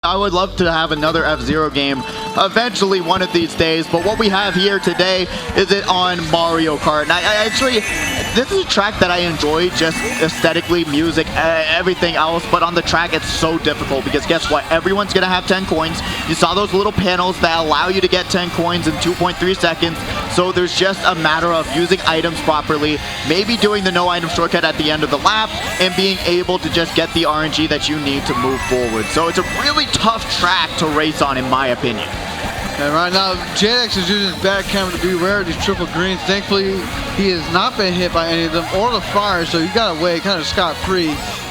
I would love to have another F-Zero game eventually one of these days, but what we have here today is it on Mario Kart. And I actually, this is a track that I enjoy just aesthetically, music, everything else, but on the track it's so difficult because guess what? Everyone's going to have 10 coins. You saw those little panels that allow you to get 10 coins in 2.3 seconds, so there's just a matter of using items properly, maybe doing the no item shortcut at the end of the lap, and being able to just get the RNG that you need to move forward. So it's a really tough track to race on, in my opinion. And right now, JX is using his back camera to beware of these triple greens. Thankfully, he has not been hit by any of them or the fire, so he got away kind of scot-free.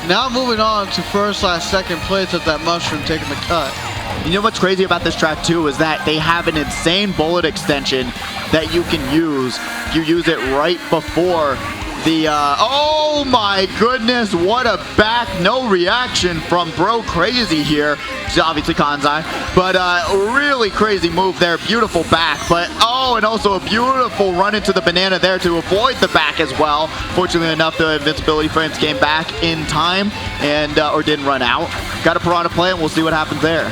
Now moving on to first/second place with that mushroom taking the cut. You know what's crazy about this track too is that they have an insane bullet extension that you can use. You use it right before the, oh my goodness, what a back, no reaction from Bro Crazy here. It's obviously Kanzai, but really crazy move there, beautiful back, but oh, and also a beautiful run into the banana there to avoid the back as well. Fortunately enough, the invincibility frames came back in time and, or didn't run out. Got a piranha play and we'll see what happens there.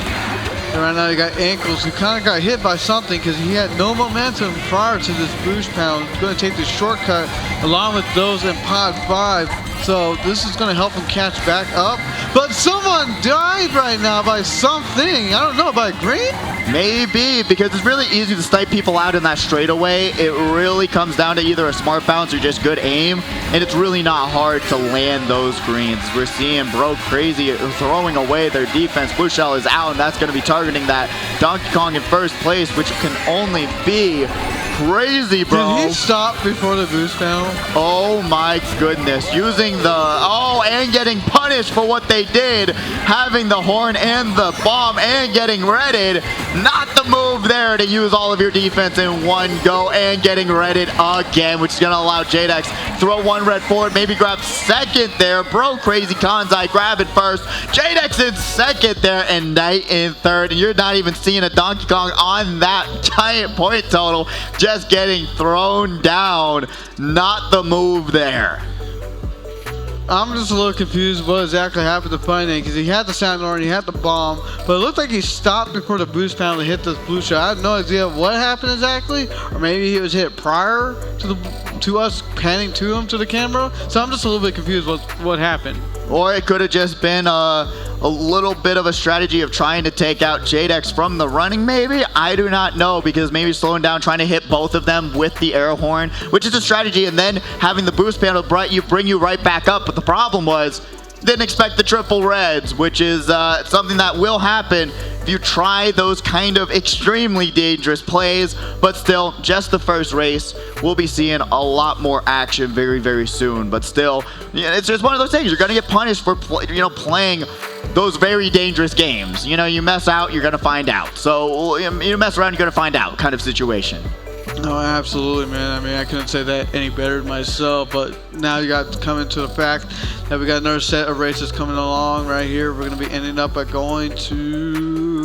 And right now you got Ankles, who kind of got hit by something because he had no momentum prior to this boost panel. He's going to take this shortcut along with those in pod 5. So this is going to help him catch back up. But someone died right now by something. I don't know, by green? Maybe, because it's really easy to snipe people out in that straightaway. It really comes down to either a smart bounce or just good aim, and it's really not hard to land those greens. We're seeing Bro Crazy throwing away their defense. Blue Shell is out, and that's going to be targeting that Donkey Kong in first place, which can only be crazy, bro. Did he stop before the boost panel? Oh my goodness. Using the, oh, and getting punished for what they did. Having the horn and the bomb and getting redded. Not the move there to use all of your defense in one go and getting redded again, which is going to allow Jadex throw one red forward, maybe grab second there. Bro Crazy Kanzai grab it first. Jadex in second there and Knight in third. And you're not even seeing a Donkey Kong on that giant point total. Just getting thrown down. Not the move there. I'm just a little confused what exactly happened to Funny because he had the sound horn, he had the bomb, but it looked like he stopped before the boost panel to hit this blue shot. I have no idea what happened exactly, or maybe he was hit prior to us panning to him to the camera. So I'm just a little bit confused what happened. Or it could have just been a little bit of a strategy of trying to take out Jadex from the running, maybe? I do not know, because maybe slowing down, trying to hit both of them with the air horn, which is a strategy, and then having the boost panel bring you right back up. But the problem was, didn't expect the triple reds, which is something that will happen if you try those kind of extremely dangerous plays. But still, just the first race. We'll be seeing a lot more action very, very soon. But still, it's just one of those things. You're going to get punished for playing those very dangerous games. You know, you mess out, you're going to find out. So you mess around, you're going to find out kind of situation. No, absolutely, man. I mean, I couldn't say that any better myself, but now you got to come into the fact that we got another set of races coming along right here. We're going to be ending up by going to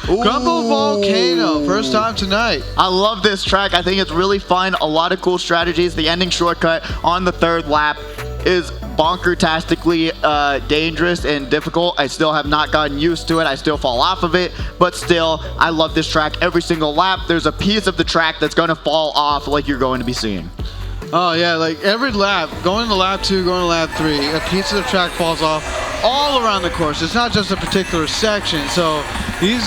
Grumble Volcano, first time tonight. I love this track. I think it's really fun. A lot of cool strategies. The ending shortcut on the third lap is bonker-tastically dangerous and difficult. I still have not gotten used to it. I still fall off of it, but still, I love this track. Every single lap, there's a piece of the track that's going to fall off like you're going to be seeing. Oh yeah, like every lap, going to lap 2, going to lap 3, a piece of the track falls off all around the course. It's not just a particular section. So these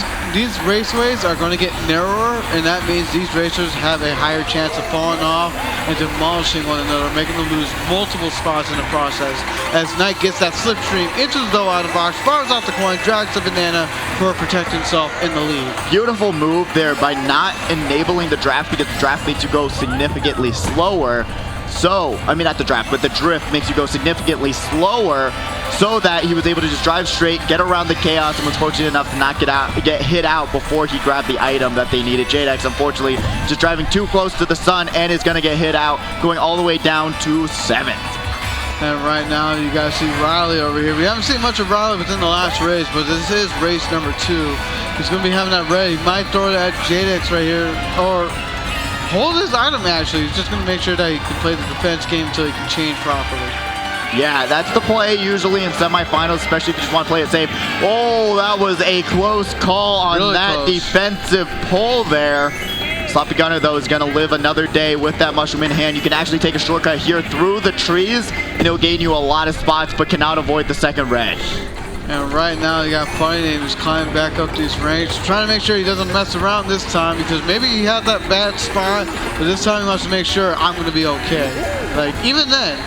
raceways are going to get narrower, and that means these racers have a higher chance of falling off and demolishing one another, making them lose multiple spots in the process. As Knight gets that slipstream into the dough out of the box, fires off the coin, drags the banana for protecting himself in the lead. Beautiful move there by not enabling the draft, because the draft makes you go significantly slower. So, I mean, not the draft, but the drift makes you go significantly slower, so that he was able to just drive straight, get around the chaos, and was fortunate enough to not get hit out before he grabbed the item that they needed. Jadex, unfortunately, just driving too close to the sun and is going to get hit out, going all the way down to 7th. And right now, you guys see Riley over here. We haven't seen much of Riley within the last race, but this is race number 2. He's going to be having that ready. He might throw it at Jadex right here, or hold his item, actually. He's just going to make sure that he can play the defense game until he can change properly. Yeah, that's the play usually in semifinals, especially if you just want to play it safe. Oh, that was a close call on Really that close. defensive pull there. Sloppy Gunner, though, is going to live another day with that mushroom in hand. You can actually take a shortcut here through the trees, and it'll gain you a lot of spots, but cannot avoid the second red. And right now, you got Funny Name who's climbing back up these ranks, trying to make sure he doesn't mess around this time, because maybe he had that bad spot, but this time he wants to make sure I'm going to be okay. Like, even then,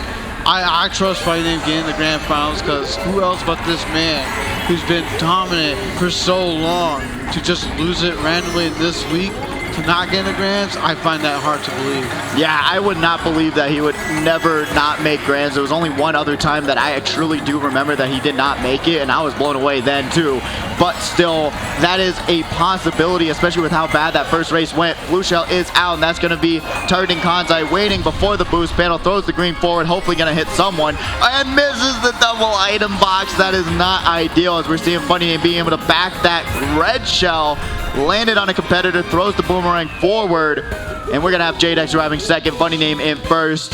I trust Funny Name getting the grand finals, because who else but this man who's been dominant for so long to just lose it randomly this week? To not get in the grands, I find that hard to believe. Yeah, I would not believe that he would never not make grands. There was only one other time that I truly do remember that he did not make it, and I was blown away then too. But still, that is a possibility, especially with how bad that first race went. Blue Shell is out, and that's going to be targeting Kanzai, waiting before the boost panel, throws the green forward, hopefully going to hit someone, and misses the double item box. That is not ideal, as we're seeing Funny Name being able to back that red shell. Landed on a competitor, throws the boomerang forward, and we're gonna have JDEX driving second, Funny Name in first,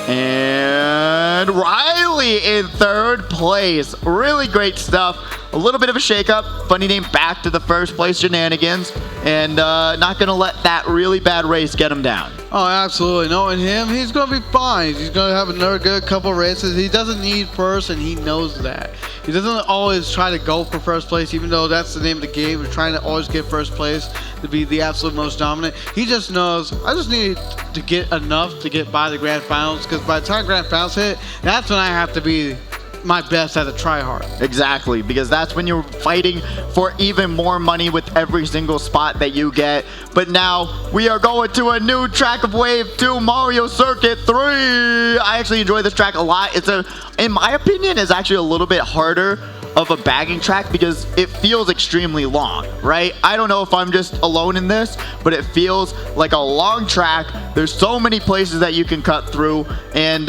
and Riley in third place. Really great stuff. A little bit of a shakeup. Funny Name back to the first place shenanigans, and not gonna let that really bad race get him down. Oh, absolutely. Knowing him, he's going to be fine. He's going to have another good couple races. He doesn't need first, and he knows that. He doesn't always try to go for first place, even though that's the name of the game. We're trying to always get first place to be the absolute most dominant. He just knows, I just need to get enough to get by the grand finals, because by the time grand finals hit, that's when I have to be my best at a try-hard. Exactly, because that's when you're fighting for even more money with every single spot that you get. But now we are going to a new track of Wave 2, Mario Circuit 3. I actually enjoy this track a lot. In my opinion, it's actually a little bit harder of a bagging track because it feels extremely long, right? I don't know if I'm just alone in this, but it feels like a long track. There's so many places that you can cut through, and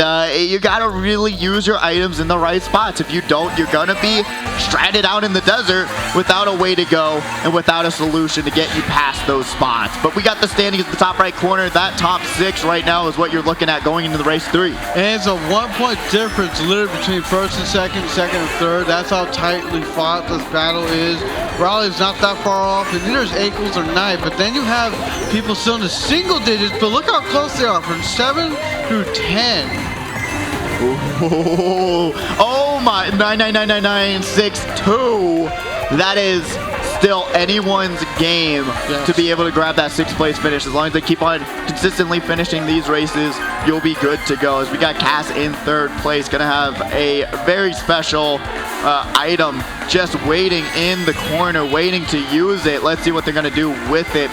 you gotta really use your items in the right spots. If you don't, you're gonna be stranded out in the desert without a way to go and without a solution to get you past those spots. But we got the standings at the top right corner. That top 6 right now is what you're looking at going into the race 3. And it's a 1-point difference literally between first and second and third. That's how tightly fought this battle is. Raleigh's not that far off, and neither is Ankles or Knight, but then you have people still in the single digits, but look how close they are from 7 through 10. Oh my, 9999962. That is still anyone's game to be able to grab that 6th place finish. As long as they keep on consistently finishing these races, you'll be good to go. As we got Cass in 3rd place, gonna have a very special item just waiting in the corner, waiting to use it. Let's see what they're gonna do with it.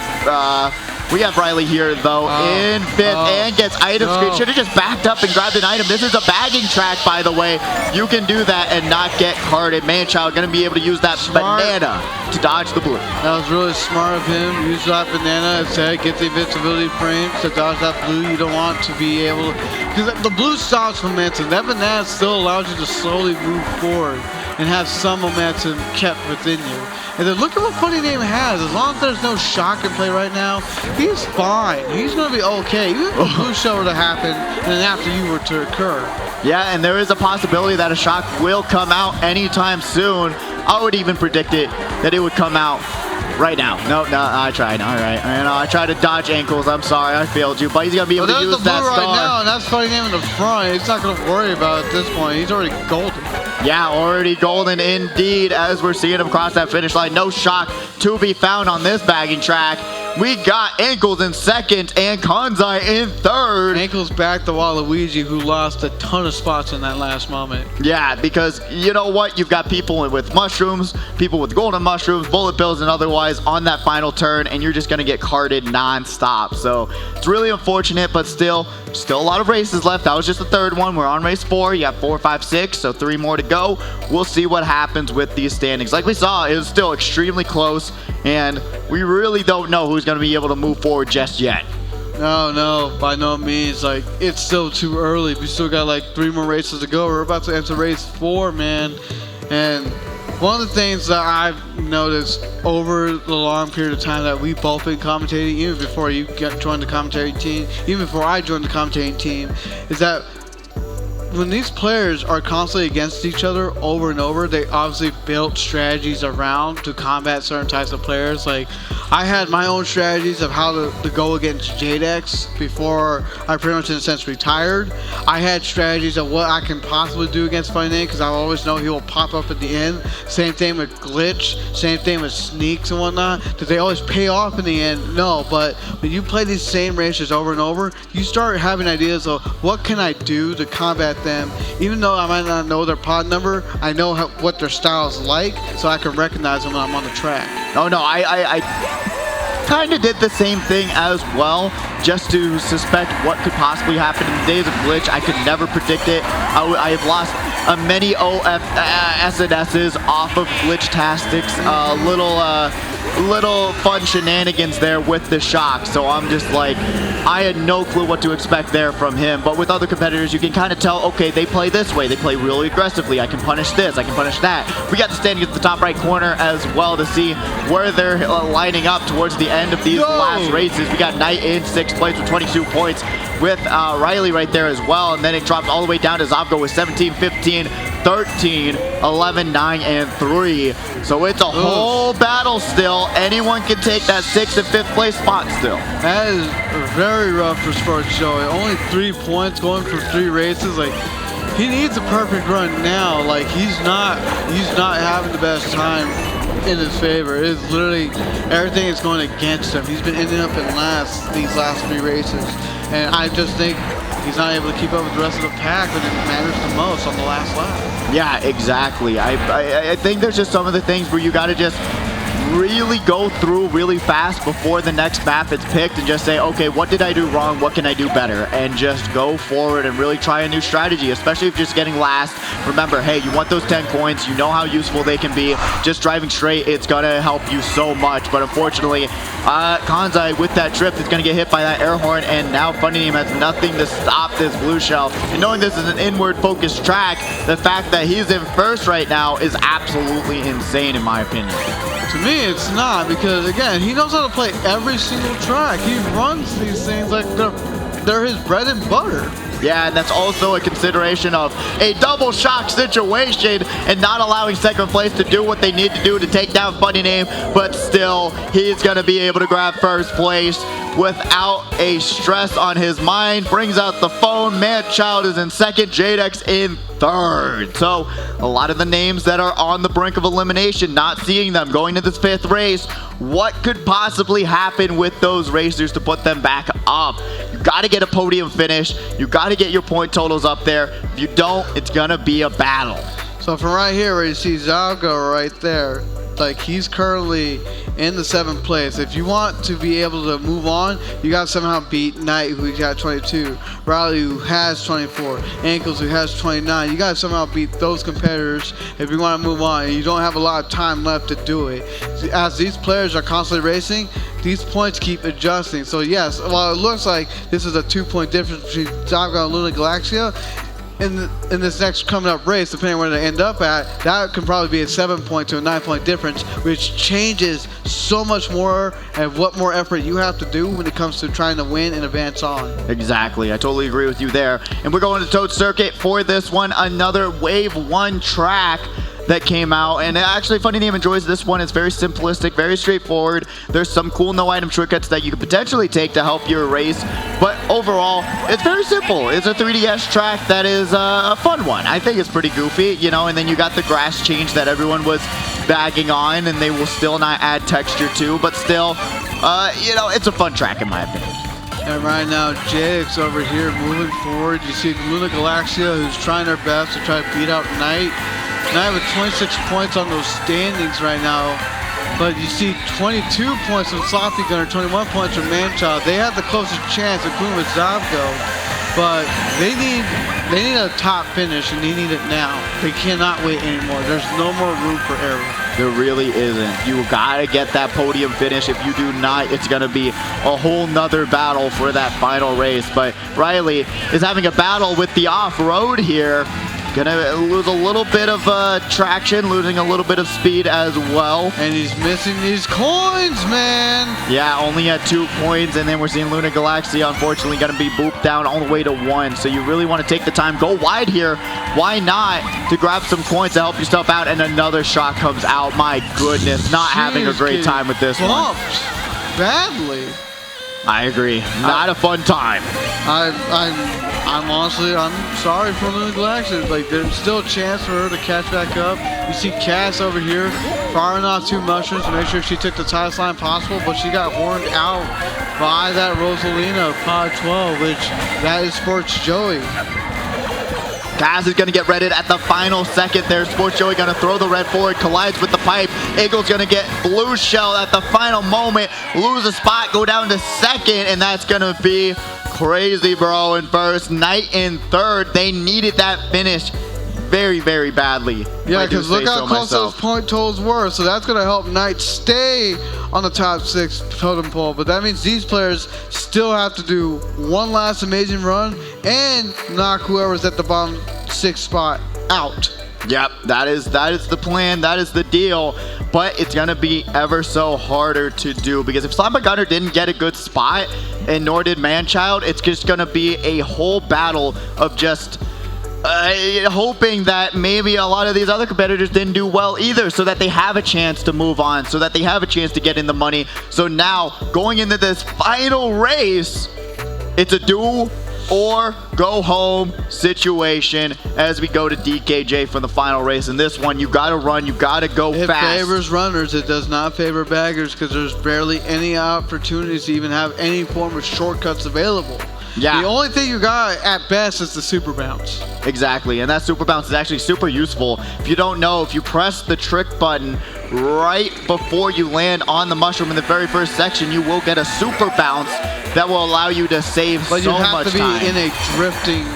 We have Riley here, though, in 5th and gets item screen. Should have just backed up and grabbed an item. This is a bagging track, by the way. You can do that and not get carded. Manchild going to be able to use that banana to dodge the blue. That was really smart of him. Use that banana instead. Get the invincibility frames to dodge that blue. You don't want to be able to... Because the blue stops momentum. That banana still allows you to slowly move forward and have some momentum kept within you. And then look at what Funny Name has. As long as there's no shock in play right now, he's fine. He's going to be okay. Even if the blue shell were to happen and then after you were to occur. Yeah, and there is a possibility that a shock will come out anytime soon. I would even predict it that it would come out right now. No, I tried. All right. I tried to dodge Ankles. I'm sorry. I failed you. But he's going to be able to use that star. Right now, and that's Funny Name in the front. He's not going to worry about it at this point. He's already golden. Yeah, already golden indeed, as we're seeing him cross that finish line. No shock to be found on this bagging track. We got Ankles in 2nd and Kanzai in 3rd. Ankles back to Waluigi, who lost a ton of spots in that last moment. Yeah, because you know what? You've got people with mushrooms, people with golden mushrooms, bullet bills, and otherwise on that final turn, and you're just going to get carded non-stop. So it's really unfortunate, but still a lot of races left. That was just the 3rd one. We're on race 4. You got 4, 5, 6, so 3 more to go. We'll see what happens with these standings. Like we saw, it was still extremely close, and we really don't know who's going to be able to move forward just yet. No, by no means. Like, it's still too early. We still got like 3 more races to go. We're about to enter race 4, man. And one of the things that I've noticed over the long period of time that we've both been commentating, even before you joined the commentating team, even before I joined the commentating team, is that when these players are constantly against each other over and over, they obviously built strategies around to combat certain types of players. Like, I had my own strategies of how to go against Jadex before I pretty much in a sense retired. I had strategies of what I can possibly do against Funny Name because I always know he will pop up at the end. Same thing with Glitch, same thing with Sneaks and whatnot. Do they always pay off in the end? No, but when you play these same races over and over, you start having ideas of what can I do to combat them. Even though I might not know their pod number, I know what their style is like, so I can recognize them when I'm on the track. Oh no, I kind of did the same thing as well, just to suspect what could possibly happen in the days of Glitch. I could never predict it. I have lost many SNSs off of Glitch Tastics, little fun shenanigans there with the shock. So I'm just like, I had no clue what to expect there from him. But with other competitors, you can kind of tell, okay, they play this way. They play really aggressively. I can punish this. I can punish that. We got the standings at the top right corner as well to see where they're lining up towards the end of these last races. We got Knight in 6th place with 22 points with Riley right there as well. And then it drops all the way down to Zavgo with 17, 15, 13, 11, 9, and 3. So it's a whole battle still. Anyone can take that 6th and 5th place spot still. That is very rough for Sports Joey. Only 3 points going for 3 races. Like, he needs a perfect run now. Like, he's not having the best time in his favor. It is literally everything is going against him. He's been ending up in these last 3 races. And I just think he's not able to keep up with the rest of the pack when it matters the most on the last lap. Yeah, exactly. I think there's just some of the things where you got to just really go through really fast before the next map is picked and just say, okay, what did I do wrong? What can I do better? And just go forward and really try a new strategy, especially if you're just getting last. Remember, hey, you want those 10 points. You know how useful they can be. Just driving straight, it's going to help you so much. But unfortunately, Kanzai with that trip is going to get hit by that air horn, and now Funny Name has nothing to stop this blue shell. And knowing this is an inward focused track, the fact that he's in first right now is absolutely insane in my opinion. To me, it's not, because again, he knows how to play every single track. He runs these things like they're his bread and butter. Yeah, and that's also a consideration of a double shock situation and not allowing second place to do what they need to do to take down Funny Name, but still, he's going to be able to grab first place without a stress on his mind. Brings out the phone. Manchild is in second. Jadex in third. So a lot of the names that are on the brink of elimination, not seeing them going to this 5th race. What could possibly happen with those racers to put them back up? You got to get a podium finish. You got to get your point totals up there. If you don't, it's going to be a battle. So from right here where you see Zalgo right there, like, he's currently in the 7th place. If you want to be able to move on, you got to somehow beat Knight, who got 22, Riley, who has 24, Ankles, who has 29. You got to somehow beat those competitors if you want to move on, and you don't have a lot of time left to do it. As these players are constantly racing, these points keep adjusting. So yes, while it looks like this is a 2-point difference between Zalgo and Luna Galaxia, in this next coming up race, depending on where they end up at, that can probably be a 7-point to a 9-point difference, which changes so much more and what more effort you have to do when it comes to trying to win and advance on. Exactly. I totally agree with you there. And we're going to Toad Circuit for this one, another Wave 1 track that came out, and actually Funny Name enjoys this one. It's very simplistic, very straightforward. There's some cool no item shortcuts that you could potentially take to help your race, but overall it's very simple. It's a 3DS track that is a fun one. I think it's pretty goofy, you know, and then you got the grass change that everyone was bagging on, and they will still not add texture to, but still, you know, it's a fun track in my opinion. And right now, Jake's over here moving forward. You see Luna Galaxia, who's trying her best to try to beat out Knight. Knight with 26 points on those standings right now. But you see 22 points from Sloppy Gunner, 21 points from Manchild. They have the closest chance, including with Zabgo. But they need a top finish, and they need it now. They cannot wait anymore. There's no more room for error. There really isn't. You gotta get that podium finish. If you do not, it's gonna be a whole nother battle for that final race. But Riley is having a battle with the off-road here. Gonna lose a little bit of traction, losing a little bit of speed as well. And he's missing these coins, man. Yeah, only at 2 coins, and then we're seeing Luna Galaxia, unfortunately, gonna be booped down all the way to 1. So you really want to take the time, go wide here. Why not? To grab some coins to help yourself out, and another shot comes out. My goodness, not having a great time with this one. Badly. I agree. Not a fun time. I'm honestly, I'm sorry for Luna Galaxia. Like, there's still a chance for her to catch back up. You see Cass over here firing off 2 mushrooms to make sure she took the tightest line possible, but she got horned out by that Rosalina of Pod 12, which that is Sports Joey. Cass is going to get redded at the final second there. Sports Joey going to throw the red forward, collides with the pipe. Eagle's going to get blue shell at the final moment, lose a spot, go down to second, and that's going to be crazy, bro. In first, Knight in third. They needed that finish very, very badly. Yeah, because look how close those point totals were. So that's going to help Knight stay on the top 6 totem pole. But that means these players still have to do one last amazing run and knock whoever's at the bottom 6 spot out. Yep, that is the plan. That is the deal. But it's going to be ever so harder to do, because if Slapper Gunner didn't get a good spot, and nor did Manchild, it's just going to be a whole battle of just hoping that maybe a lot of these other competitors didn't do well either, so that they have a chance to move on, so that they have a chance to get in the money. So now, going into this final race, it's a do or go home situation as we go to DKJ for the final race. In this one, you gotta run, you gotta go fast. It favors runners, it does not favor baggers, because there's barely any opportunities to even have any form of shortcuts available. Yeah. The only thing you got at best is the super bounce. Exactly, and that super bounce is actually super useful. If you don't know, if you press the trick button right before you land on the mushroom in the very first section, you will get a super bounce that will allow you to save so much time. But you have to be in a drifting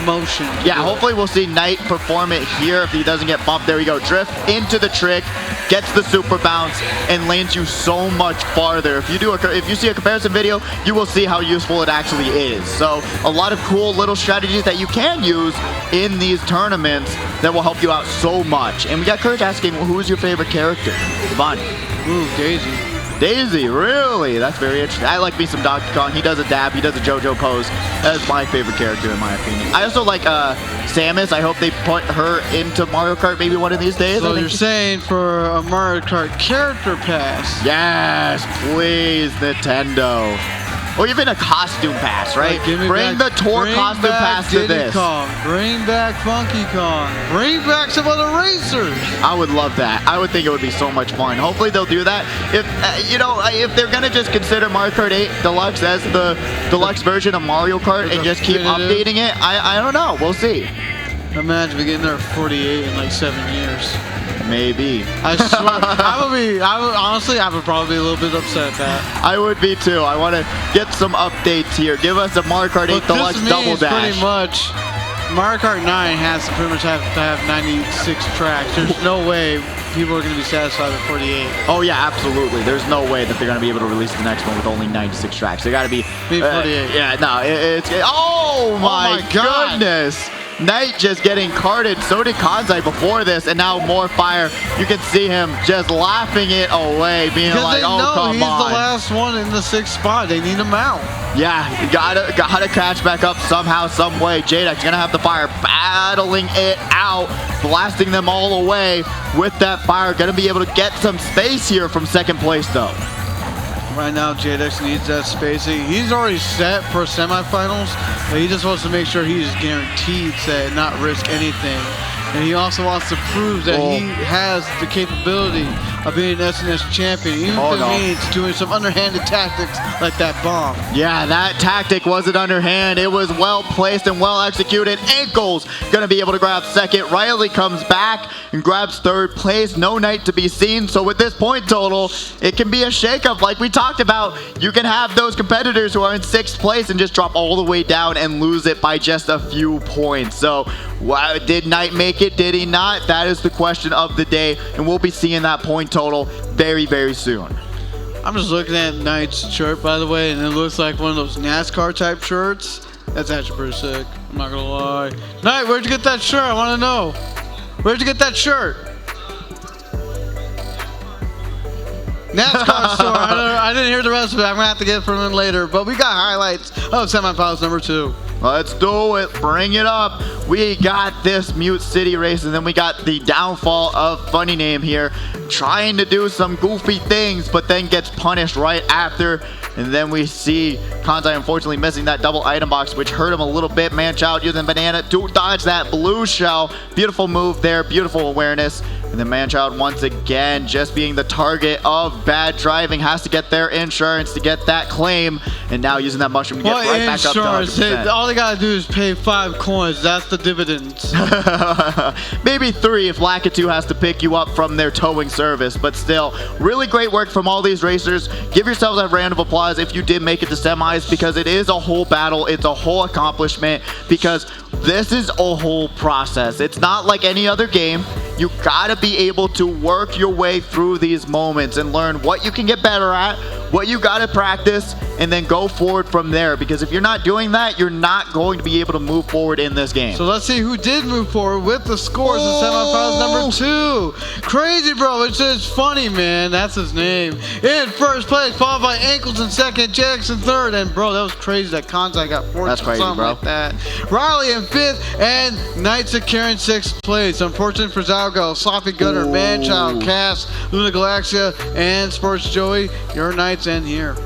motion. Yeah, hopefully we'll see Knight perform it here if he doesn't get bumped. There we go, drift into the trick, gets the super bounce, and lands you so much farther. If you see a comparison video, you will see how useful it actually is. So a lot of cool little strategies that you can use in these tournaments that will help you out so much. And we got Courage asking, well, who's your favorite character? Bonnie. Ooh, Daisy. Daisy, really? That's very interesting. I like me some Donkey Kong. He does a dab, he does a JoJo pose. That's my favorite character in my opinion. I also like Samus. I hope they put her into Mario Kart maybe one of these days. So you're saying for a Mario Kart character pass? Yes, please, Nintendo. Or even a costume pass, right? Bring the tour costume pass to this. Kong. Bring back Funky Kong. Bring back some other racers. I would love that. I would think it would be so much fun. Hopefully they'll do that. If if they're gonna just consider Mario Kart 8 Deluxe as the deluxe version of Mario Kart and just keep updating it, I don't know. We'll see. Imagine we getting there at 48 in like 7 years. Maybe. I swear, honestly, I would probably be a little bit upset at that. I would be too. I want to get some updates here. Give us a Mario Kart 8 Deluxe Double Dash. Pretty much, Mario Kart 9 has to pretty much have 96 tracks. There's no way people are going to be satisfied with 48. Oh yeah, absolutely. There's no way that they're going to be able to release the next one with only 96 tracks. They got to be 48. Yeah, no, oh my goodness. Knight just getting carded. So did Kanzai before this, and now more fire. You can see him just laughing it away, being like, "Oh, come on!" He's the last one in the 6th spot. They need him out. Yeah, you gotta catch back up somehow, some way. Jadek's gonna have the fire, battling it out, blasting them all away with that fire. Gonna be able to get some space here from 2nd place though. Right now, Jadex needs that spacing. He's already set for semifinals, but he just wants to make sure he's guaranteed set and not risk anything. And he also wants to prove that he has the capability of being an SNS champion, even if it means doing some underhanded tactics like that bomb. Yeah, that tactic wasn't underhand. It was well placed and well executed. Ankles gonna be able to grab 2nd. Riley comes back and grabs 3rd place. No Knight to be seen. So with this point total, it can be a shakeup like we talked about. You can have those competitors who are in 6th place and just drop all the way down and lose it by just a few points. So did Knight make it? Did he not? That is the question of the day, and we'll be seeing that point total very, very soon. I'm just looking at Knight's shirt, by the way, and it looks like one of those NASCAR type shirts. That's actually pretty sick. I'm not gonna lie. Knight, where'd you get that shirt? I want to know. Where'd you get that shirt? NASCAR store. I didn't hear the rest of it. I'm gonna have to get it from him later. But we got highlights of semifinals number 2. Let's do it. Bring it up. We got this Mute City race, and then we got the downfall of Funny Name here, trying to do some goofy things, but then gets punished right after. And then we see Kanzai unfortunately missing that double item box, which hurt him a little bit. Manchild using banana to dodge that blue shell. Beautiful move there. Beautiful awareness. And then Manchild once again just being the target of bad driving, has to get their insurance to get that claim. And now using that mushroom to get right back up to 100%. All they gotta do is pay 5 coins. That's the dividends. Maybe 3 if Lakitu has to pick you up from their towing service. But still, really great work from all these racers. Give yourselves a round of applause if you did make it to semis, because it is a whole battle. It's a whole accomplishment, because this is a whole process. It's not like any other game. You gotta be able to work your way through these moments and learn what you can get better at, what you gotta practice, and then go forward from there. Because if you're not doing that, you're not going to be able to move forward in this game. So let's see who did move forward with the scores in semifinals number 2. Crazy Bro, it's just Funny Man, that's his name. In first place, followed by Ankles in second, Jax in third. And bro, that was crazy that Kanzai got 4th. That's crazy, bro. Like that. Riley in 5th, and Knight securing 6th place. Unfortunate for Zalgo, Sloppy Gunner, Manchild, Cass, Luna Galaxia, and Sports Joey. Your Knights end here.